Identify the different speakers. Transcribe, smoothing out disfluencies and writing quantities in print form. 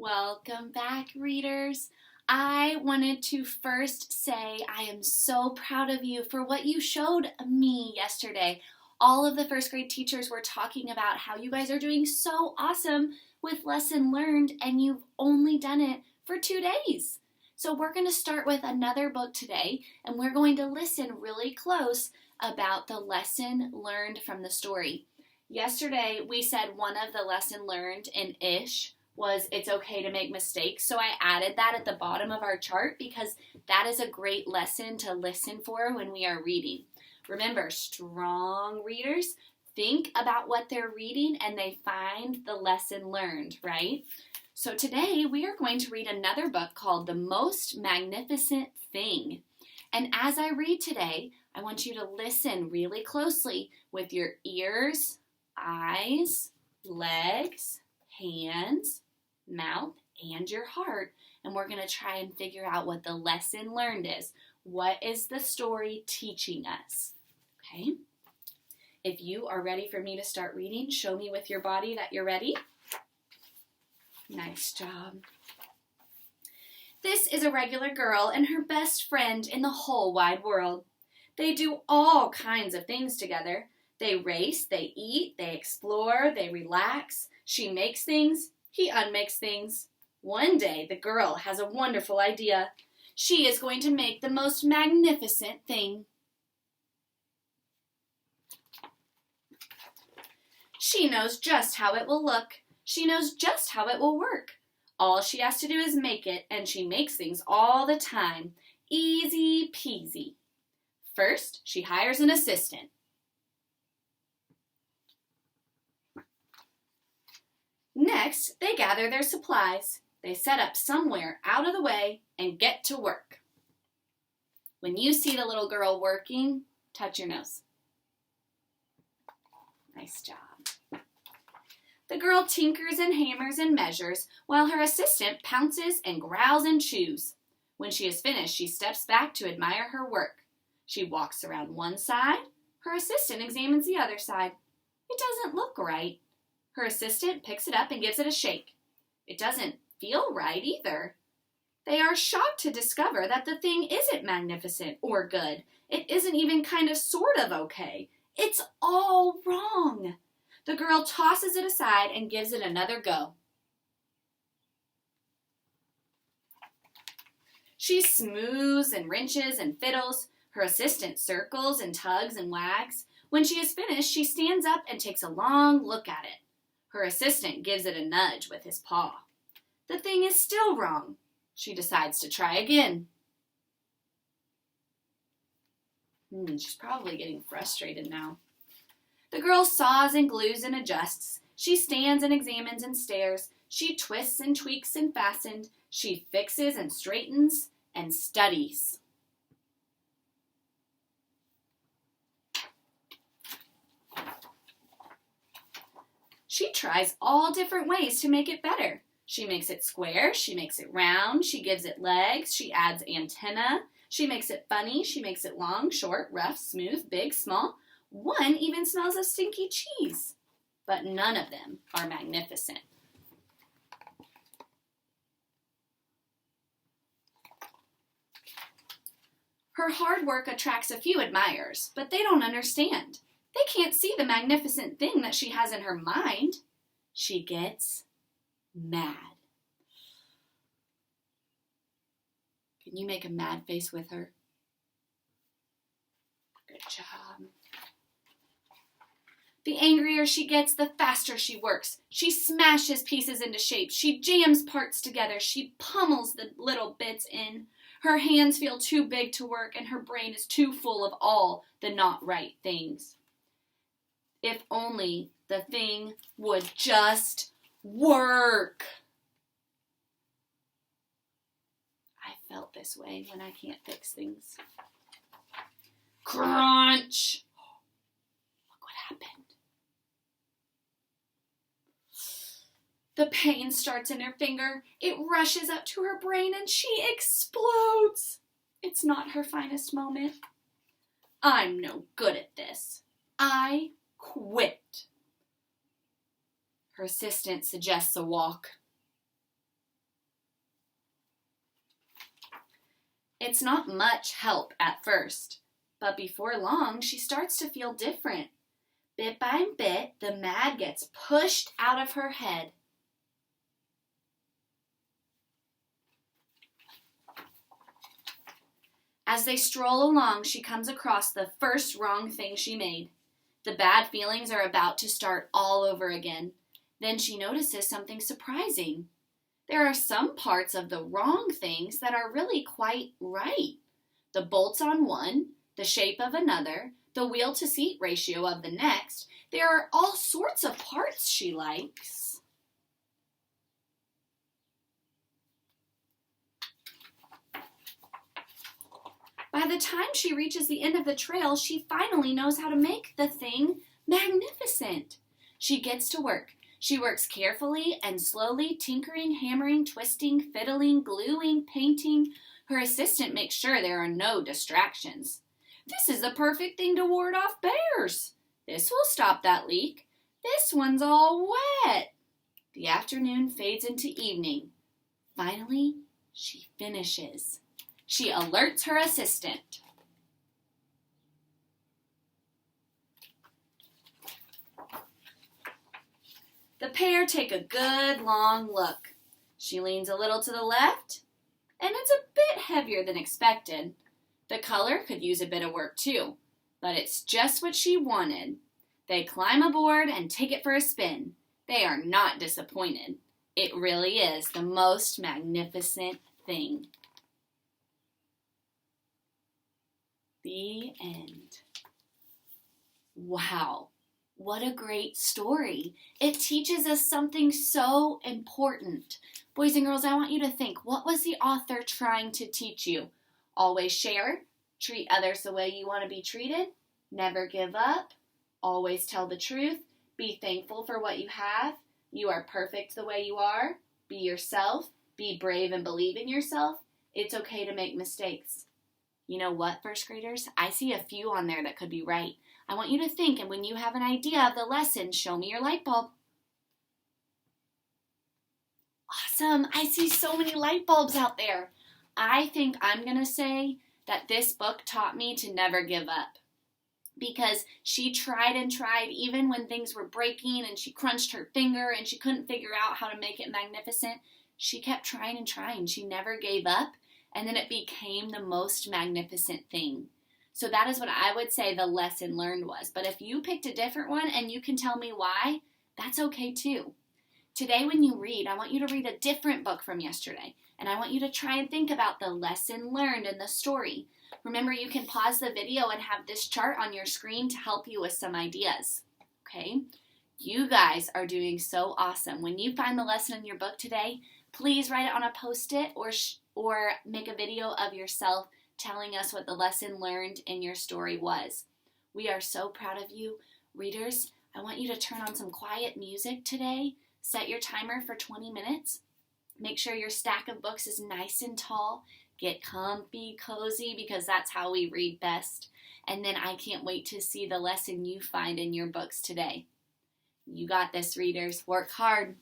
Speaker 1: Welcome back, readers. I wanted to first say I am so proud of you for what you showed me yesterday. All of the first grade teachers were talking about how you guys are doing so awesome with lesson learned, and you've only done it for 2 days. So we're going to start with another book today, and we're going to listen really close about the lesson learned from the story. Yesterday, we said one of the lesson learned in Ish was it's okay to make mistakes. So I added that at the bottom of our chart because that is a great lesson to listen for when we are reading. Remember, strong readers think about what they're reading and they find the lesson learned, right? So today we are going to read another book called The Most Magnificent Thing. And as I read today, I want you to listen really closely with your ears, eyes, legs, hands, mouth, and your heart. And we're going to try and figure out what the lesson learned is. What is the story teaching us? Okay? If you are ready for me to start reading, show me with your body that you're ready. Nice job. This is a regular girl and her best friend in the whole wide world. They do all kinds of things together. They race, they eat, they explore, they relax. She makes things, he unmakes things. One day, the girl has a wonderful idea. She is going to make the most magnificent thing. She knows just how it will look. She knows just how it will work. All she has to do is make it, and she makes things all the time. Easy peasy. First, she hires an assistant. Next, they gather their supplies. They set up somewhere out of the way and get to work. When you see the little girl working, touch your nose. Nice job. The girl tinkers and hammers and measures while her assistant pounces and growls and chews. When she is finished, she steps back to admire her work. She walks around one side. Her assistant examines the other side. It doesn't look right. Her assistant picks it up and gives it a shake. It doesn't feel right either. They are shocked to discover that the thing isn't magnificent or good. It isn't even kind of sort of okay. It's all wrong. The girl tosses it aside and gives it another go. She smooths and wrenches and fiddles. Her assistant circles and tugs and wags. When she is finished, she stands up and takes a long look at it. Her assistant gives it a nudge with his paw. The thing is still wrong. She decides to try again. She's probably getting frustrated now. The girl saws and glues and adjusts. She stands and examines and stares. She twists and tweaks and fastens. She fixes and straightens and studies. She tries all different ways to make it better. She makes it square, she makes it round, she gives it legs, she adds antenna, she makes it funny, she makes it long, short, rough, smooth, big, small. One even smells of stinky cheese. But none of them are magnificent. Her hard work attracts a few admirers, but they don't understand. They can't see the magnificent thing that she has in her mind. She gets mad. Can you make a mad face with her? Good job. The angrier she gets, the faster she works. She smashes pieces into shape. She jams parts together. She pummels the little bits in. Her hands feel too big to work, and her brain is too full of all the not right things. If only the thing would just work. I felt this way when I can't fix things. Crunch! Look what happened. The pain starts in her finger. It rushes up to her brain and she explodes. It's not her finest moment. I'm no good at this. I quit. Her assistant suggests a walk. It's not much help at first, but before long, she starts to feel different. Bit by bit, the mad gets pushed out of her head. As they stroll along, she comes across the first wrong thing she made. The bad feelings are about to start all over again. Then she notices something surprising. There are some parts of the wrong things that are really quite right. The bolts on one, the shape of another, the wheel-to-seat ratio of the next. There are all sorts of parts she likes. By the time she reaches the end of the trail, she finally knows how to make the thing magnificent. She gets to work. She works carefully and slowly, tinkering, hammering, twisting, fiddling, gluing, painting. Her assistant makes sure there are no distractions. This is the perfect thing to ward off bears. This will stop that leak. This one's all wet. The afternoon fades into evening. Finally, she finishes. She alerts her assistant. The pair take a good long look. She leans a little to the left, and it's a bit heavier than expected. The color could use a bit of work too, but it's just what she wanted. They climb aboard and take it for a spin. They are not disappointed. It really is the most magnificent thing. The end. Wow. What a great story. It teaches us something so important. Boys and girls, I want you to think, what was the author trying to teach you? Always share, treat others the way you want to be treated, never give up, always tell the truth, be thankful for what you have, you are perfect the way you are, be yourself, be brave and believe in yourself. It's okay to make mistakes. You know what, first graders? I see a few on there that could be right. I want you to think, and when you have an idea of the lesson, show me your light bulb. Awesome. I see so many light bulbs out there. I think I'm going to say that this book taught me to never give up. Because she tried and tried even when things were breaking and she crunched her finger and she couldn't figure out how to make it magnificent. She kept trying and trying. She never gave up. And then it became the most magnificent thing. So that is what I would say the lesson learned was. But if you picked a different one and you can tell me why, that's okay too. Today when you read, I want you to read a different book from yesterday. And I want you to try and think about the lesson learned in the story. Remember, you can pause the video and have this chart on your screen to help you with some ideas. Okay? You guys are doing so awesome. When you find the lesson in your book today, please write it on a Post-it or make a video of yourself telling us what the lesson learned in your story was. We are so proud of you. Readers, I want you to turn on some quiet music today. Set your timer for 20 minutes. Make sure your stack of books is nice and tall. Get comfy, cozy, because that's how we read best. And then I can't wait to see the lesson you find in your books today. You got this, readers. Work hard.